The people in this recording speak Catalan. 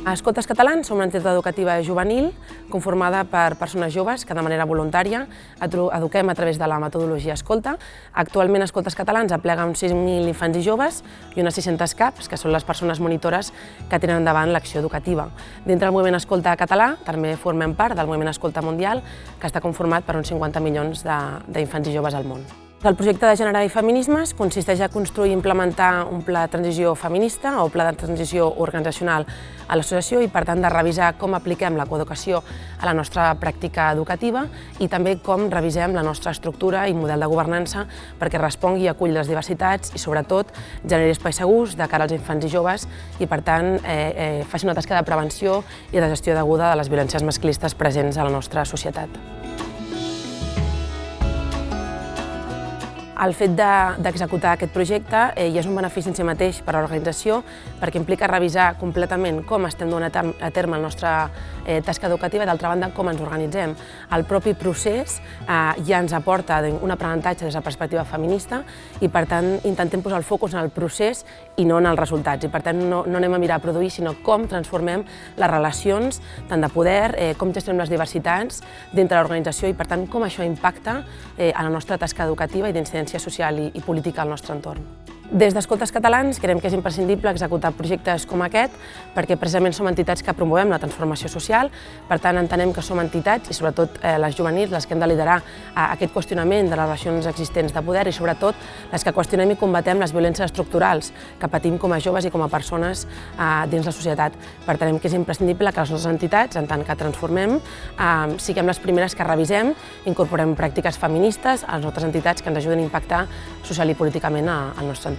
Escoltes Catalans som una entitat educativa juvenil conformada per persones joves que de manera voluntària eduquem a través de la metodologia Escolta. Actualment Escoltes Catalans aplega uns 6.000 infants i joves i unes 600 CAPs, que són les persones monitores que tenen endavant l'acció educativa. Dintre del moviment Escolta català també formem part del moviment Escolta mundial, que està conformat per uns 50 milions d'infants i joves al món. El projecte de Generar i Feminismes consisteix a construir i implementar un pla de transició feminista o pla de transició organitzacional a l'associació i, per tant, de revisar com apliquem la coeducació a la nostra pràctica educativa i també com revisem la nostra estructura i model de governança perquè respongui i aculli les diversitats i, sobretot, generi espais segurs de cara als infants i joves i, per tant, faci una tasca de prevenció i de gestió deguda de les violències masclistes presents a la nostra societat. El fet d'executar aquest projecte ja és un benefici en si mateix per a l'organització perquè implica revisar completament com estem duent a terme la nostra tasca educativa i, d'altra banda, com ens organitzem. El propi procés ja ens aporta un aprenentatge des de la perspectiva feminista i, per tant, intentem posar el focus en el procés i no en els resultats. I, per tant, no anem a mirar a produir, sinó com transformem les relacions tant de poder, com gestionem les diversitats dintre de l'organització i, per tant, com això impacta a la nostra tasca educativa i d'incidència social i política al nostre entorn. Des d'Escoltes Catalans creiem que és imprescindible executar projectes com aquest perquè precisament som entitats que promovem la transformació social, per tant entenem que som entitats, i sobretot les juvenils, les que hem de liderar aquest qüestionament de les relacions existents de poder i sobretot les que qüestionem i combatem les violències estructurals que patim com a joves i com a persones dins la societat. Per tant, que és imprescindible que les nostres entitats, en tant que transformem, siguem les primeres que revisem, incorporem pràctiques feministes a les nostres entitats que ens ajuden a impactar social i políticament al nostre entorn.